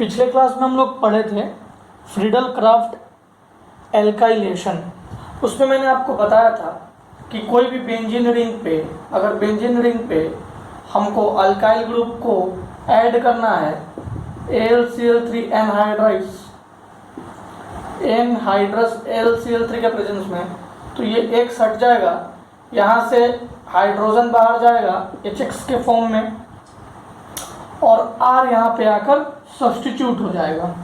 पिछले क्लास में हम लोग पढ़े थे फ्रीडल क्राफ्ट एल्काइलेशन। उसमें मैंने आपको बताया था कि कोई भी बेंजीन रिंग पे, अगर बेंजीन रिंग पे हमको अल्काइल ग्रुप को ऐड करना है AlCl3 एनहाइड्रस AlCl3 के प्रेजेंस में, तो ये एक हट जाएगा, यहाँ से हाइड्रोजन बाहर जाएगा HX के फॉर्म में और R यहाँ पे आकर सब्स्टिट्यूट हो जाएगा।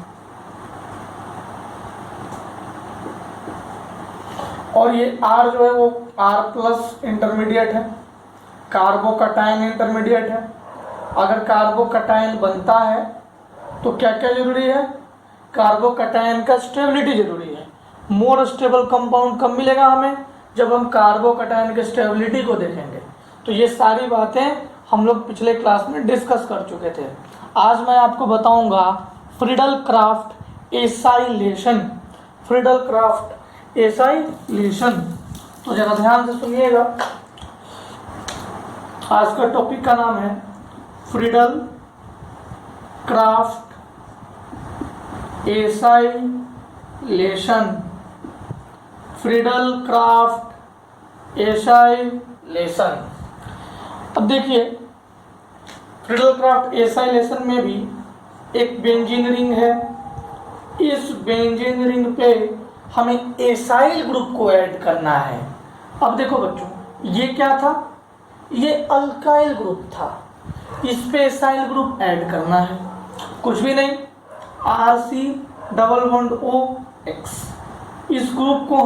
और ये R जो है वो R प्लस इंटरमीडिएट है, कार्बोकटायन इंटरमीडिएट है। अगर कार्बोकटायन बनता है तो क्या क्या जरूरी है? कार्बोकटायन का स्टेबिलिटी जरूरी है। मोर स्टेबल कंपाउंड कब मिलेगा हमें? जब हम कार्बोकटायन के स्टेबिलिटी को देखेंगे। तो ये सारी बातें हम लोग पिछले क्लास में डिस्कस कर चुके थे। आज मैं आपको बताऊंगा Friedel Crafts acylation. Friedel Crafts acylation, तो जरा ध्यान से सुनिएगा। आज का टॉपिक का नाम है Friedel Crafts acylation. Friedel Crafts acylation. अब देखिए, फ्रीडल क्राफ्ट एसाइलेशन में भी एक बेंजीन रिंग है। इस बेंजीन रिंग पे हमें एसाइल ग्रुप को ऐड करना है। अब देखो बच्चों, ये क्या था? ये अल्काइल ग्रुप था। इस पे एसाइल ग्रुप ऐड करना है, कुछ भी नहीं, RC डबल बॉन्ड OX। इस ग्रुप को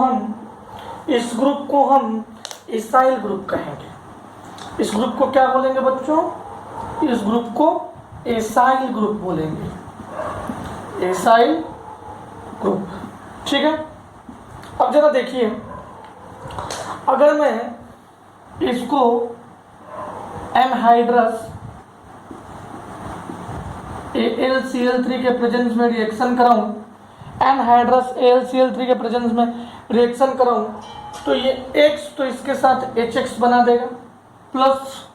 हम एसाइल ग्रुप कहेंगे। इस ग्रुप को क्या बोलेंगे बच्चों? इस ग्रुप को एसाइल ग्रुप बोलेंगे, एसाइल ग्रुप। ठीक है। अब जरा देखिए, अगर मैं इसको एनहाइड्रस AlCl3 के प्रेजेंस में रिएक्शन कराऊं, एनहाइड्रस AlCl3 के प्रेजेंस में रिएक्शन कराऊं, तो ये X तो इसके साथ HX बना देगा, प्लस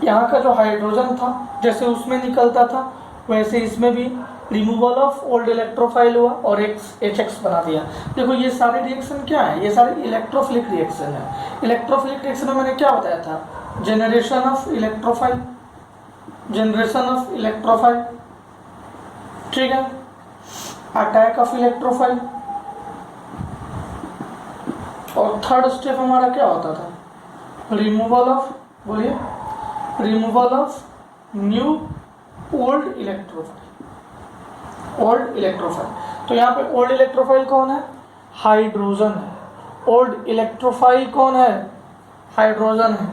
यहाँ का जो हाइड्रोजन था जैसे उसमें निकलता था वैसे इसमें भी रिमूवल ऑफ ओल्ड इलेक्ट्रोफाइल हुआ और HX बना दिया। देखो ये सारे रिएक्शन क्या है? ये सारे इलेक्ट्रोफिलिक रिएक्शन है। इलेक्ट्रोफिलिक रिएक्शन में मैंने क्या बताया था? जनरेशन ऑफ इलेक्ट्रोफाइल, ठीक है, अटैक ऑफ इलेक्ट्रोफाइल, और थर्ड स्टेप हमारा क्या होता था? रिमूवल ऑफ, बोलिए, removal of new old electrophile. तो यहाँ पे ओल्ड इलेक्ट्रोफाइल कौन है? हाइड्रोजन है। ओल्ड इलेक्ट्रोफाइल कौन है? हाइड्रोजन है।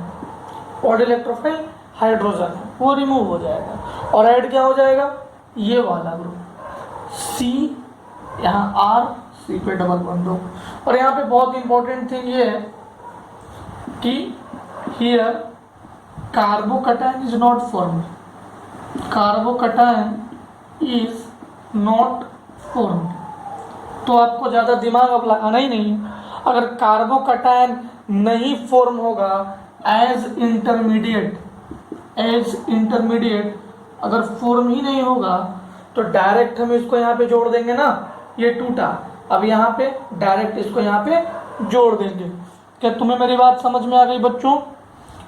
ओल्ड इलेक्ट्रोफाइल हाइड्रोजन है, वो रिमूव हो जाएगा और ऐड क्या हो जाएगा? ये वाला ग्रुप C, यहाँ R, C पे डबल बॉन्ड हो। और यहाँ पे बहुत इंपॉर्टेंट थिंग ये है कि here carbocation is not formed. Carbocation is not formed. तो आपको ज़्यादा दिमाग अब लगाना ही नहीं है। अगर कार्बोकटायन नहीं फॉर्म होगा एज इंटरमीडिएट अगर फॉर्म ही नहीं होगा तो डायरेक्ट हम इसको यहाँ पे जोड़ देंगे ना, ये टूटा, अब यहाँ पे डायरेक्ट इसको यहाँ पे जोड़ देंगे। क्या तुम्हें मेरी बात समझ में आ गई बच्चों?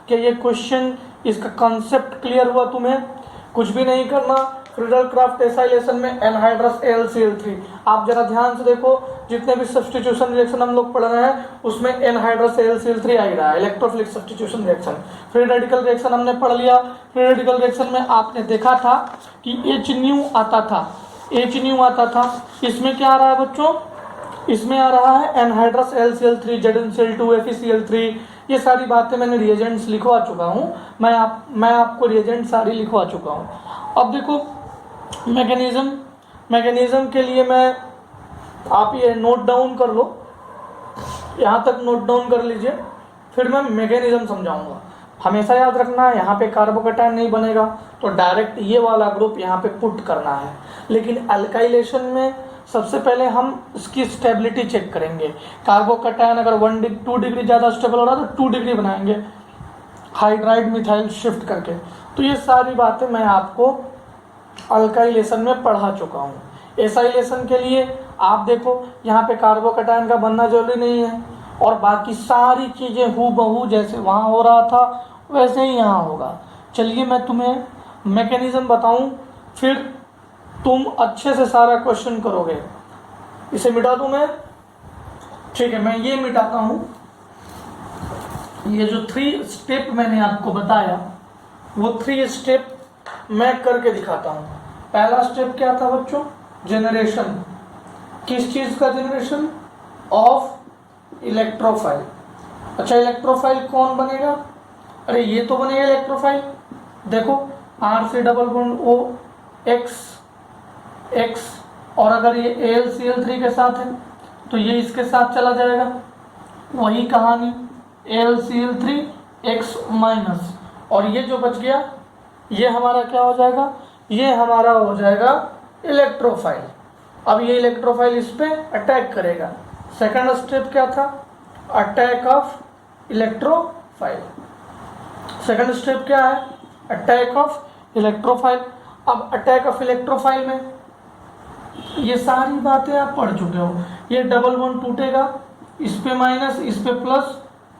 क्या ये क्वेश्चन, इसका कॉन्सेप्ट क्लियर हुआ तुम्हें? कुछ भी नहीं करना। फ्रीडल क्राफ्ट एसाइलेशन में एनहाइड्रस AlCl3, आप जरा ध्यान से देखो, जितने भी सब्स्टिट्यूशन रिएक्शन हम लोग पढ़ रहे हैं उसमें एनहाइड्रस AlCl3 आ ही रहा है। Electrophilic substitution reaction, free radical reaction हमने पढ़ लिया। फ्री रेडिकल रिएक्शन में आपने देखा था कि H आता था। इसमें क्या आ रहा है बच्चों? इसमें आ रहा है एनहाइड्रस AlCl3, ZnCl2, FeCl3। ये सारी बातें मैंने रिएजेंट्स लिखवा चुका हूँ, मैं आपको रिएजेंट सारी लिखवा चुका हूँ। अब देखो मैकेनिज्म के लिए मैं, आप ये नोट डाउन कर लो, यहाँ तक नोट डाउन कर लीजिए, फिर मैं मैकेनिज्म समझाऊंगा। हमेशा याद रखना है, यहाँ पे कार्बोकटायन नहीं बनेगा तो डायरेक्ट ये वाला ग्रुप यहाँ पे पुट करना है। लेकिन अल्काइलेशन में सबसे पहले हम इसकी स्टेबिलिटी चेक करेंगे। कार्बोकटायन अगर 2 डिग्री ज़्यादा स्टेबल हो रहा है तो 2 डिग्री बनाएंगे। हाइड्राइड मिथाइल शिफ्ट करके। तो ये सारी बातें मैं आपको अल्काइलेशन में पढ़ा चुका हूँ। एसाइलेशन के लिए आप देखो यहाँ पे कार्बोकैटायन का बनना जरूरी नहीं है, और बाकी सारी चीज़ें हूबहू जैसे वहाँ हो रहा था वैसे ही यहाँ होगा। चलिए मैं तुम्हें मैकेनिज्म बताऊँ, फिर तुम अच्छे से सारा क्वेश्चन करोगे। इसे मिटा दूँ मैं? ठीक है, मैं ये मिटाता हूँ। ये जो 3 स्टेप मैंने आपको बताया वो 3 स्टेप मैं करके दिखाता हूँ। पहला स्टेप क्या था बच्चों? जनरेशन। किस चीज़ का जनरेशन? Of electrophile. अच्छा, इलेक्ट्रोफाइल कौन बनेगा? अरे ये तो बनेगा इलेक्ट्रोफाइल। देखो R से डबल बॉन्ड O X, और अगर ये AlCl3 के साथ है तो ये इसके साथ चला जाएगा। वही कहानी AlCl3X माइनस, और ये जो बच गया ये हमारा क्या हो जाएगा? ये हमारा हो जाएगा इलेक्ट्रोफाइल। अब ये इलेक्ट्रोफाइल इस पे अटैक करेगा। सेकंड स्टेप क्या था? Attack of electrophile. Second step क्या है? Attack of electrophile. अब अटैक ऑफ इलेक्ट्रोफाइल में ये सारी बातें आप पढ़ चुके हो। ये डबल बॉन्ड टूटेगा, इस पे माइनस, इस पे प्लस,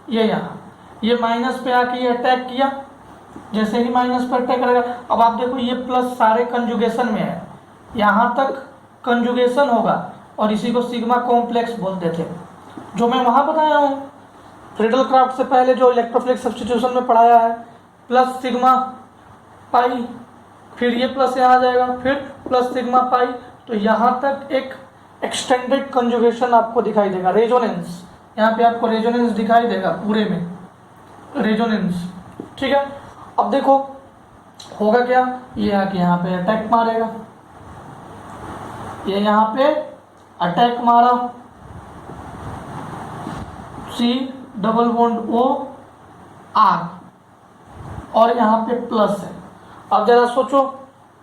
ये यहाँ, ये माइनस पे आके ये अटैक किया, जैसे ही माइनस पे अटैक करेगा। अब आप देखो ये प्लस सारे कंजुगेशन में है, यहाँ तक कंजुगेशन होगा, और इसी को सिग्मा कॉम्प्लेक्स बोलते थे, जो मैं वहाँ बताया हूँ फ्रीडल-क्राफ्ट से पहले जो इलेक्ट्रोफिलिक सब्स्टिट्यूशन में पढ़ाया है। प्लस सिग्मा पाई, फिर ये प्लस यहाँ आ जाएगा, फिर प्लस सिग्मा पाई, तो यहाँ तक एक एक्सटेंडेड कंजुगेशन आपको दिखाई देगा। रेजोनेंस, यहाँ पे आपको रेजोनेंस दिखाई देगा पूरे में, रेजोनेंस। ठीक है, अब देखो होगा क्या? ये आके यहाँ पे अटैक मारेगा, ये यहाँ पे अटैक मारा, C double bond O R, और यहाँ पे प्लस है। अब जरा सोचो,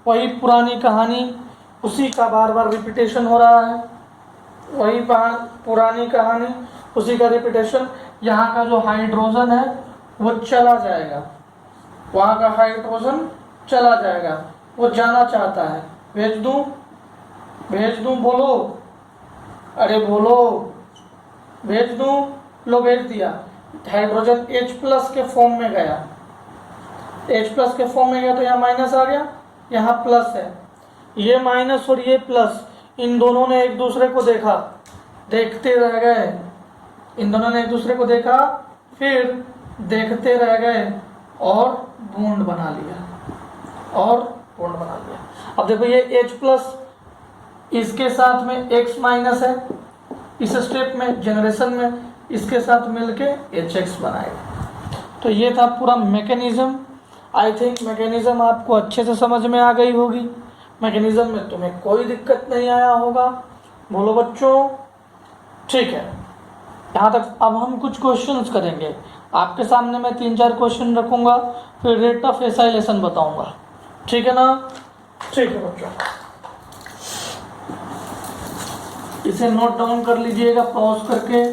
वही पुरानी कहानी, उसी का बार बार रिपीटेशन हो रहा है, वही पुरानी कहानी, उसी का रिपीटेशन। यहाँ का जो हाइड्रोजन है वो चला जाएगा, वहाँ का हाइड्रोजन चला जाएगा, वो जाना चाहता है। भेज दूँ? भेज दूँ? बोलो, अरे बोलो, भेज दूँ? लो भेज दिया। हाइड्रोजन H प्लस के फॉर्म में गया, H प्लस के फॉर्म में गया तो यहाँ माइनस आ गया, यहाँ प्लस है। ये माइनस और ये प्लस, इन दोनों ने एक दूसरे को देखा, देखते रह गए, इन दोनों ने एक दूसरे को देखा, फिर देखते रह गए और बॉन्ड बना लिया, और बॉन्ड बना लिया। अब देखो ये H प्लस इसके साथ में X माइनस है, इस स्टेप में जनरेशन में इसके साथ मिलके HX बनाएगा। तो ये था पूरा मैकेनिज्म। आई थिंक मैकेनिज्म आपको अच्छे से समझ में आ गई होगी। मैकेनिज्म में तुम्हें कोई दिक्कत नहीं आया होगा, बोलो बच्चों? ठीक है, यहाँ तक। अब हम कुछ क्वेश्चंस करेंगे, आपके सामने मैं 3-4 क्वेश्चन रखूँगा, फिर रेट ऑफ एसाइलेशन बताऊँगा। ठीक है ना? ठीक है बच्चों, इसे नोट डाउन कर लीजिएगा पॉज करके।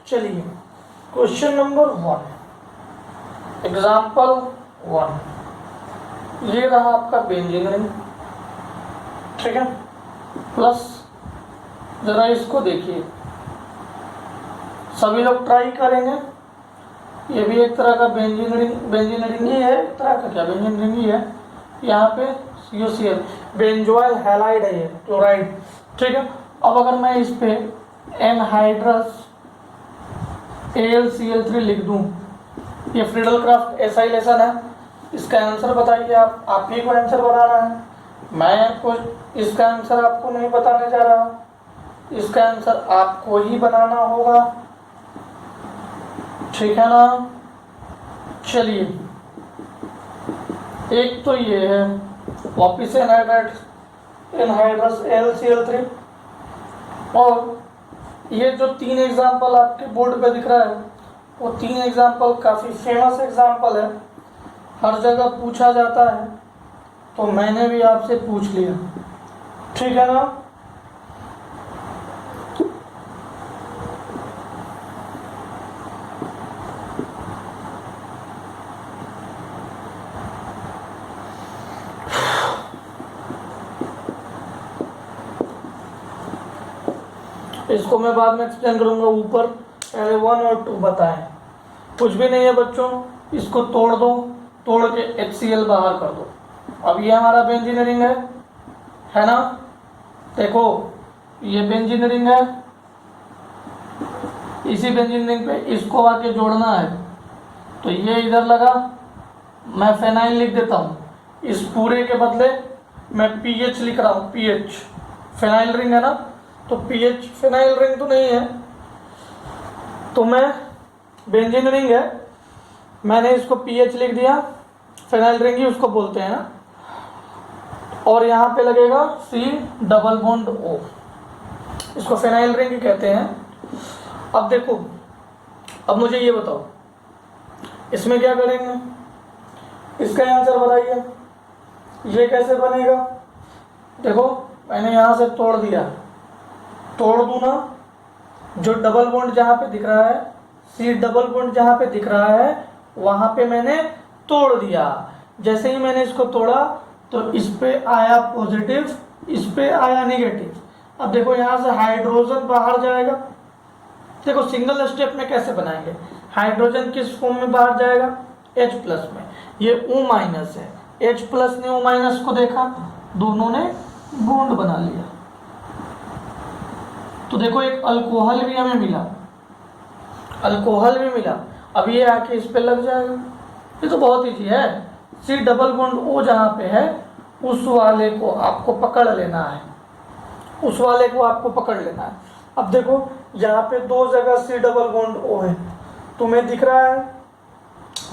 चलिए, क्वेश्चन नंबर 1, एग्जाम्पल 1, ये रहा आपका बेंजीन रिंग। ठीक है, प्लस जरा इसको देखिए, सभी लोग ट्राई करेंगे। ये भी एक तरह का बेंजीन रिंग ही है, एक तरह का क्या बेंजीन रिंग ही है। यहाँ पे CuCl बेंजोइल हैलाइड है, ये क्लोराइड। ठीक है, अब अगर मैं इस पे एनहाइड्रस AlCl3 लिख दूं, ये फ्रीडल-क्राफ्ट एसाइलेशन है। इसका आंसर बताइए आप ही को आंसर बनाना है, मैं कुछ इसका आंसर आपको नहीं बताने जा रहा, इसका आंसर आपको ही बनाना होगा। ठीक है ना? चलिए, एक तो ये है वापिस एनहाइड्रस AlCl3, और ये जो 3 एग्जाम्पल आपके बोर्ड पे दिख रहा है वो 3 एग्जाम्पल काफ़ी फेमस एग्जाम्पल है, हर जगह पूछा जाता है तो मैंने भी आपसे पूछ लिया, ठीक है ना। इसको मैं बाद में एक्सप्लेन करूंगा, ऊपर पहले 1 और 2 बताएं। कुछ भी नहीं है बच्चों, इसको तोड़ दो, तोड़ के HCl बाहर कर दो। अब ये हमारा बेंजीनियरिंग है ना। देखो ये बेंजीनियरिंग है, इसी बेंजीनियरिंग पे इसको आके जोड़ना है, तो ये इधर लगा, मैं फेनाइल लिख देता हूँ, इस पूरे के बदले मैं पीएच लिख रहा हूँ, पीएच फेनाइल रिंग है ना, तो पीएच फेनाइल रिंग तो नहीं है, तो मैं बेंजीन रिंग है, मैंने इसको पीएच लिख दिया, फेनाइल रिंग ही उसको बोलते हैं ना, और यहाँ पे लगेगा C डबल बॉन्ड O, इसको फेनाइल रिंग कहते हैं। अब देखो, अब मुझे ये बताओ इसमें क्या करेंगे, इसका आंसर बताइए, ये कैसे बनेगा। देखो मैंने यहाँ से तोड़ दिया, तोड़ दूँ ना, जो डबल बॉन्ड जहाँ पे दिख रहा है, C डबल बॉन्ड जहाँ पे दिख रहा है वहाँ पे मैंने तोड़ दिया। जैसे ही मैंने इसको तोड़ा तो इस पे आया पॉजिटिव, इस पे आया नेगेटिव। अब देखो यहाँ से हाइड्रोजन बाहर जाएगा। देखो सिंगल स्टेप में कैसे बनाएंगे, हाइड्रोजन किस फॉर्म में बाहर जाएगा, H प्लस में, ये O माइनस है, H प्लस ने O माइनस को देखा, दोनों ने बॉन्ड बना लिया, तो देखो एक अल्कोहल भी हमें मिला, अल्कोहल भी मिला। अब ये आके इस पे लग जाएगा, ये तो बहुत ईजी है। C डबल बॉन्ड O जहाँ पे है उस वाले को आपको पकड़ लेना है, उस वाले को आपको पकड़ लेना है। अब देखो यहाँ पे दो जगह C डबल बॉन्ड O है, तुम्हें दिख रहा है,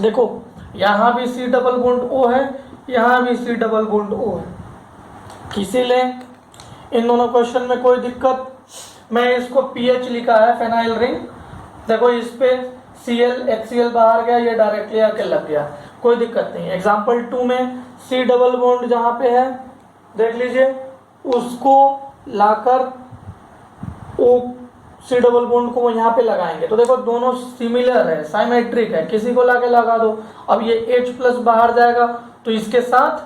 देखो यहाँ भी C डबल बॉन्ड O है, यहाँ भी C डबल बॉन्ड O है। इसीलिए इन दोनों क्वेश्चन में कोई दिक्कत, मैं इसको पीएच लिखा है फेनाइल रिंग, देखो इस पे Cl HCl बाहर गया, ये डायरेक्टली आके लग गया, कोई दिक्कत नहीं। एग्जाम्पल 2 में C डबल बॉन्ड जहाँ पे है देख लीजिए, उसको लाकर O C डबल बॉन्ड को यहाँ पे लगाएंगे, तो देखो दोनों सिमिलर है, साइमेट्रिक है, किसी को लाके लगा दो। अब ये H प्लस बाहर जाएगा तो इसके साथ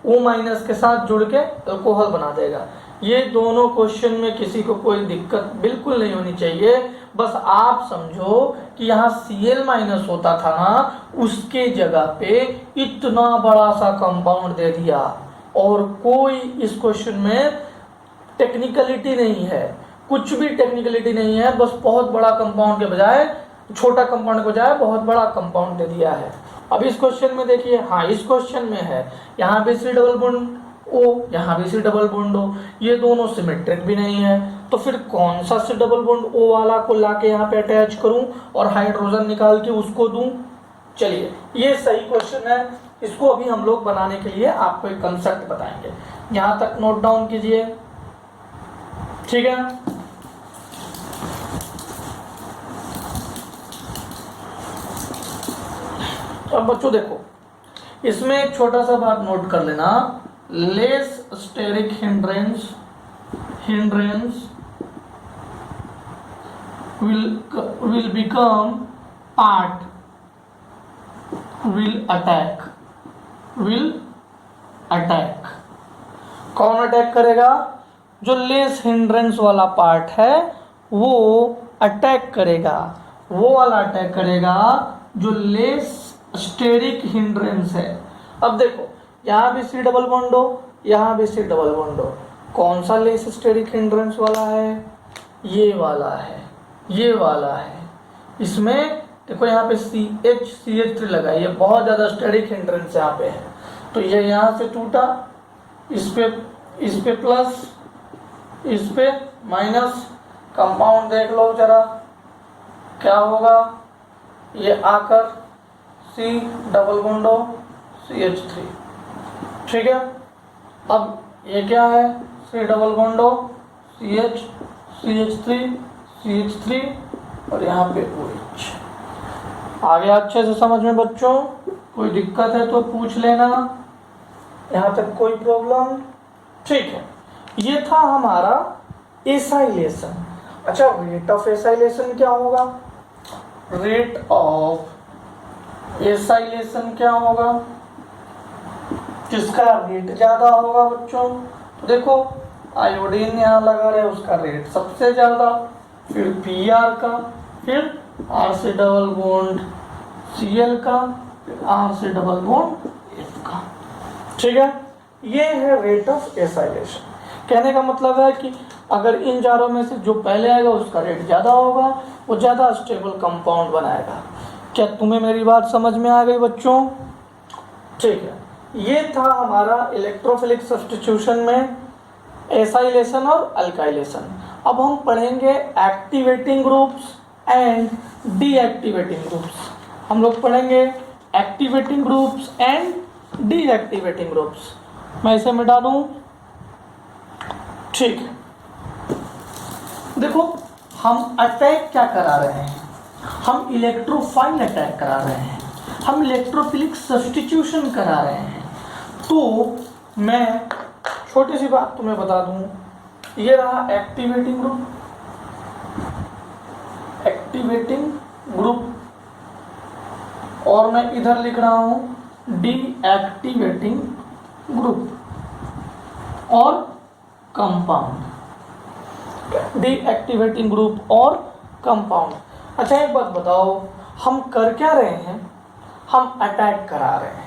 O माइनस के साथ जुड़ के अल्कोहल बना देगा। ये दोनों क्वेश्चन में किसी को कोई दिक्कत बिल्कुल नहीं होनी चाहिए, बस आप समझो कि यहाँ Cl माइनस होता था ना, उसके जगह पे इतना बड़ा सा कंपाउंड दे दिया, और कोई इस क्वेश्चन में टेक्निकलिटी नहीं है, कुछ भी टेक्निकलिटी नहीं है, बस बहुत बड़ा कंपाउंड के बजाय छोटा कंपाउंड के बजाय बहुत बड़ा कंपाउंड दे दिया है। अब इस क्वेश्चन में देखिए, हाँ इस क्वेश्चन में है, यहाँ भी C डबल बॉन्ड O, यहाँ भी C डबल बॉन्ड O, ये दोनों सिमेट्रिक भी नहीं है, तो फिर कौन सा C डबल बॉन्ड O वाला को लाके यहाँ पे अटैच करूं और हाइड्रोजन निकाल के उसको दूं। चलिए ये सही क्वेश्चन है, इसको अभी हम लोग बनाने के लिए आपको एक कंसेप्ट बताएंगे, यहाँ तक नोट डाउन कीजिए, ठीक है। अब बच्चों देखो, इसमें एक छोटा सा बात नोट कर लेना, less steric hindrance will become part, will attack। कौन अटैक करेगा, जो लेस हिंड्रेंस वाला पार्ट है वो अटैक करेगा, वो वाला अटैक करेगा जो लेस स्टेरिक हिंड्रेंस है। अब देखो यहाँ भी C डबल बॉन्ड हो, यहाँ भी C डबल बॉन्ड हो, कौन सा लेस स्टेरिक हिंड्रेंस वाला है, ये वाला है, ये वाला है। इसमें देखो यहाँ पे CH3 लगा है, ये बहुत ज़्यादा स्टेरिक हिंड्रेंस यहाँ पे है, तो ये यहाँ से टूटा, इस पे प्लस, इस पे माइनस, कंपाउंड देख लो जरा क्या होगा, ये आकर C डबल बॉन्ड हो CH3, ठीक है। अब ये क्या है, C डबल बॉन्ड हो CH3 और यहाँ पे OH। आ गया अच्छे से समझ में बच्चों, कोई दिक्कत है तो पूछ लेना। यहाँ तक कोई प्रॉब्लम? ठीक है, ये था हमारा एसाइलेशन। अच्छा, रेट ऑफ एसाइलेशन क्या होगा? रेट ऑफ एसाइलेशन क्या होगा? किसका रेट ज्यादा होगा बच्चों? तो देखो, आयोडीन यहाँ लगा रहे, उसका रेट सबसे ज्यादा, फिर Pr का, फिर R से डबल बॉन्ड Cl का, फिर R से डबल बॉन्ड F का। ठीक है, ये है रेट ऑफ एसाइलेशन। कहने का मतलब है कि अगर इन चारों में से जो पहले आएगा उसका रेट ज़्यादा होगा, वो ज़्यादा स्टेबल कंपाउंड बनाएगा। क्या तुम्हें मेरी बात समझ में आ गई बच्चों? ठीक है, ये था हमारा इलेक्ट्रोफिलिक सब्स्टिट्यूशन में एसाइलेशन और अल्काइलेशन। अब हम पढ़ेंगे activating groups and deactivating groups. हम लोग पढ़ेंगे activating groups and deactivating groups. मैं इसे मिटा दूं? ठीक है, देखो हम अटैक क्या करा रहे हैं? हम इलेक्ट्रोफाइल अटैक करा रहे हैं, हम इलेक्ट्रोफिलिक सब्स्टिट्यूशन करा रहे हैं। तो मैं छोटी सी बात तुम्हें बता दूं, ये रहा एक्टिवेटिंग ग्रुप, एक्टिवेटिंग ग्रुप, और मैं इधर लिख रहा हूं डीएक्टिवेटिंग ग्रुप और कंपाउंड, डीएक्टिवेटिंग ग्रुप और कंपाउंड। अच्छा, एक बात बताओ, हम कर क्या रहे हैं? हम अटैक करा रहे हैं।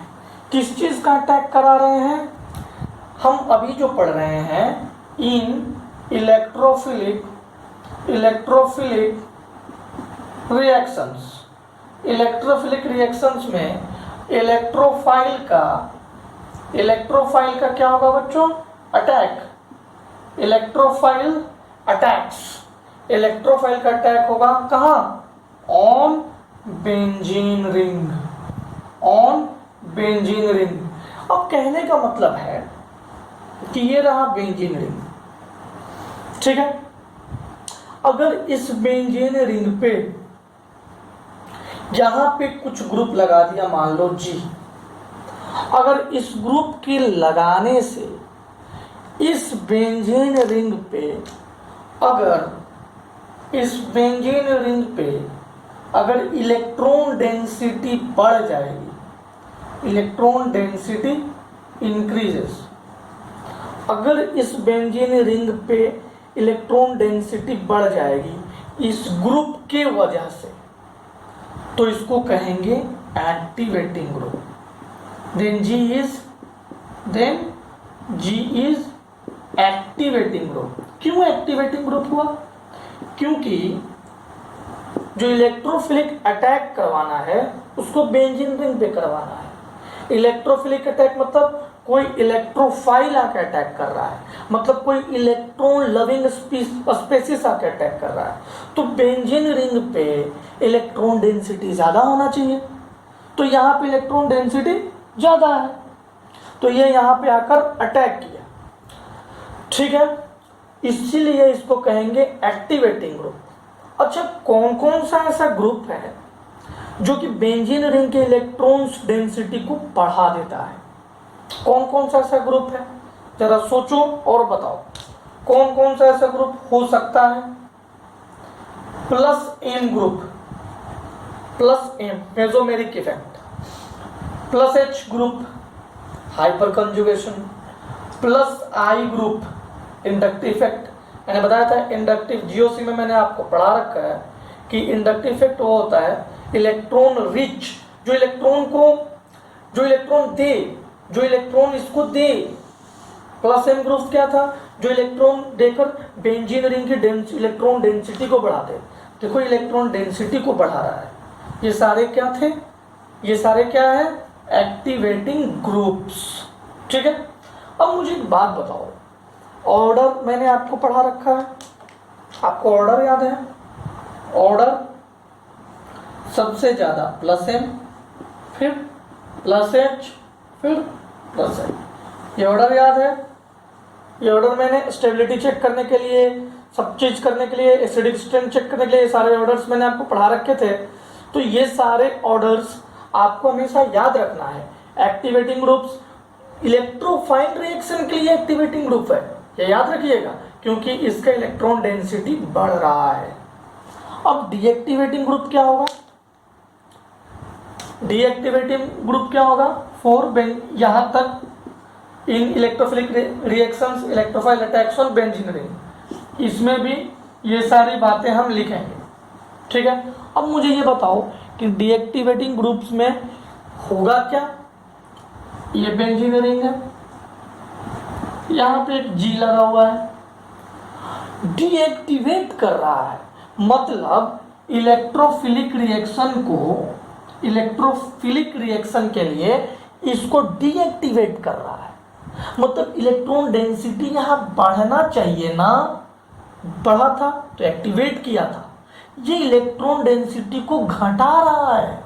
किस चीज का अटैक करा रहे हैं? हम अभी जो पढ़ रहे हैं इन इलेक्ट्रोफिलिक रिएक्शंस। इलेक्ट्रोफिलिक रिएक्शंस में इलेक्ट्रोफाइल का क्या होगा बच्चों? अटैक। इलेक्ट्रोफाइल अटैक्स, इलेक्ट्रोफाइल का अटैक होगा कहाँ? On benzene ring, on benzene ring. अब कहने का मतलब है कि ये रहा बेंजीन रिंग, ठीक है। अगर इस बेंजीन रिंग पे यहां पे कुछ ग्रुप लगा दिया, मान लो G, अगर इस ग्रुप के लगाने से इस बेंजीन रिंग पे, अगर इस बेंजीन रिंग पे अगर इलेक्ट्रॉन डेंसिटी बढ़ जाएगी, इलेक्ट्रॉन डेंसिटी इंक्रीजेस, अगर इस बेंजीन रिंग पे इलेक्ट्रॉन डेंसिटी बढ़ जाएगी इस ग्रुप के वजह से, तो इसको कहेंगे activating group. Then G is activating group. क्यों एक्टिवेटिंग ग्रुप हुआ? क्योंकि जो इलेक्ट्रोफिलिक अटैक करवाना है उसको बेंजीन रिंग पे करवाना है। इलेक्ट्रोफिलिक अटैक मतलब कोई इलेक्ट्रोफाइल आके अटैक कर रहा है, मतलब कोई इलेक्ट्रॉन लविंग स्पीसीज आके अटैक कर रहा है, तो बेंजीन रिंग पे इलेक्ट्रॉन डेंसिटी ज्यादा होना चाहिए। तो यहाँ पे इलेक्ट्रॉन डेंसिटी ज्यादा है, तो ये यहाँ पे आकर अटैक किया, ठीक है। इसीलिए इसको कहेंगे एक्टिवेटिंग ग्रुप। अच्छा, कौन कौन सा ऐसा ग्रुप है जो कि बेंजीन रिंग के इलेक्ट्रॉन्स डेंसिटी को बढ़ा देता है? कौन कौन सा ऐसा ग्रुप है? जरा सोचो और बताओ, कौन कौन सा ऐसा ग्रुप हो सकता है? Plus M group, plus M mesomeric effect, plus H group hyperconjugation, plus I group inductive effect. मैंने बताया था इंडक्टिव, जीओसी में मैंने आपको पढ़ा रखा है कि इंडक्टिव इफेक्ट वो होता है इलेक्ट्रॉन रिच, जो इलेक्ट्रॉन इसको दे। प्लस एम ग्रुप क्या था? जो इलेक्ट्रॉन देकर बेंजीन रिंग की इलेक्ट्रॉन डेंसिटी को बढ़ाते। देखो इलेक्ट्रॉन डेंसिटी को बढ़ा रहा है। ये सारे क्या थे? ये सारे क्या है? एक्टिवेटिंग ग्रुप्स, ठीक है। अब मुझे एक बात बताओ, ऑर्डर मैंने आपको पढ़ा रखा है, आपको ऑर्डर याद है? ऑर्डर सबसे ज्यादा प्लस एम, फिर प्लस एच, फिर प्लस एम। ये ऑर्डर याद है? ये ऑर्डर मैंने स्टेबिलिटी चेक करने के लिए, सब चीज करने के लिए, एसिडिक स्ट्रेंथ चेक करने के लिए, ये सारे ऑर्डर्स मैंने आपको पढ़ा रखे थे। तो ये सारे ऑर्डर्स आपको हमेशा याद रखना है। एक्टिवेटिंग ग्रुप्स इलेक्ट्रोफाइल रिएक्शन के लिए एक्टिवेटिंग ग्रुप है, ये याद रखिएगा, क्योंकि इसका इलेक्ट्रॉन डेंसिटी बढ़ रहा है। अब डीएक्टिवेटिंग ग्रुप क्या होगा? डीएक्टिवेटिंग ग्रुप क्या होगा? 4 यहां तक in electrophilic reactions, electrophile attacks on benzene ring, इसमें भी ये सारी बातें हम लिखेंगे, ठीक है। अब मुझे ये बताओ कि डीएक्टिवेटिंग ग्रुप्स में होगा क्या? ये बेंजीन रिंग है, यहां पे एक जी लगा हुआ है, डीएक्टिवेट कर रहा है, मतलब इलेक्ट्रोफिलिक रिएक्शन के लिए इसको डीएक्टिवेट कर रहा है, मतलब इलेक्ट्रॉन डेंसिटी यहां बढ़ना चाहिए ना, बढ़ा था तो एक्टिवेट किया था, ये इलेक्ट्रॉन डेंसिटी को घटा रहा है।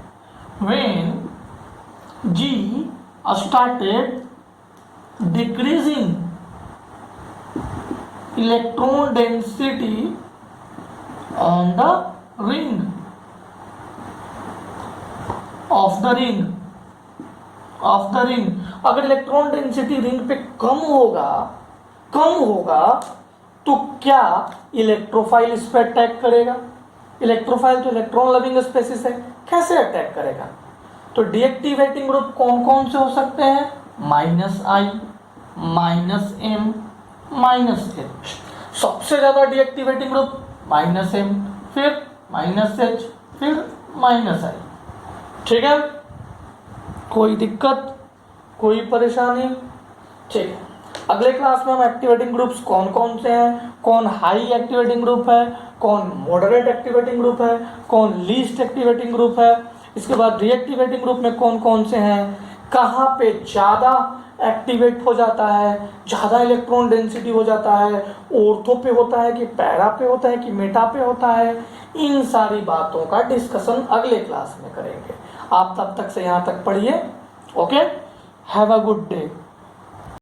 When G started decreasing electron density on the ring of the ring, अगर इलेक्ट्रॉन डेंसिटी रिंग पे कम होगा तो क्या इलेक्ट्रोफाइल इस पर अटैक करेगा? इलेक्ट्रोफाइल तो इलेक्ट्रॉन लविंग स्पेसीज है, कैसे अटैक करेगा? तो डीएक्टिवेटिंग ग्रुप कौन कौन से हो सकते हैं? -I, -M, -H। सबसे ज्यादा डीएक्टिवेटिंग ग्रुप -M, फिर -H, फिर -I, ठीक है। कोई दिक्कत, कोई परेशानी? ठीक है, अगले क्लास में हम एक्टिवेटिंग ग्रुप्स कौन कौन से हैं, कौन हाई एक्टिवेटिंग ग्रुप है, कौन मॉडरेट एक्टिवेटिंग ग्रुप है, कौन लीस्ट एक्टिवेटिंग ग्रुप है, इसके बाद रिएक्टिवेटिंग ग्रुप में कौन कौन से हैं, कहाँ पे ज़्यादा एक्टिवेट हो जाता है, ज़्यादा इलेक्ट्रॉन डेंसिटी हो जाता है, ऑर्थो पे होता है कि पैरा पे होता है कि मेटा पे होता है, इन सारी बातों का डिस्कशन अगले क्लास में करेंगे। आप तब तक से यहाँ तक पढ़िए। Okay, have a good day.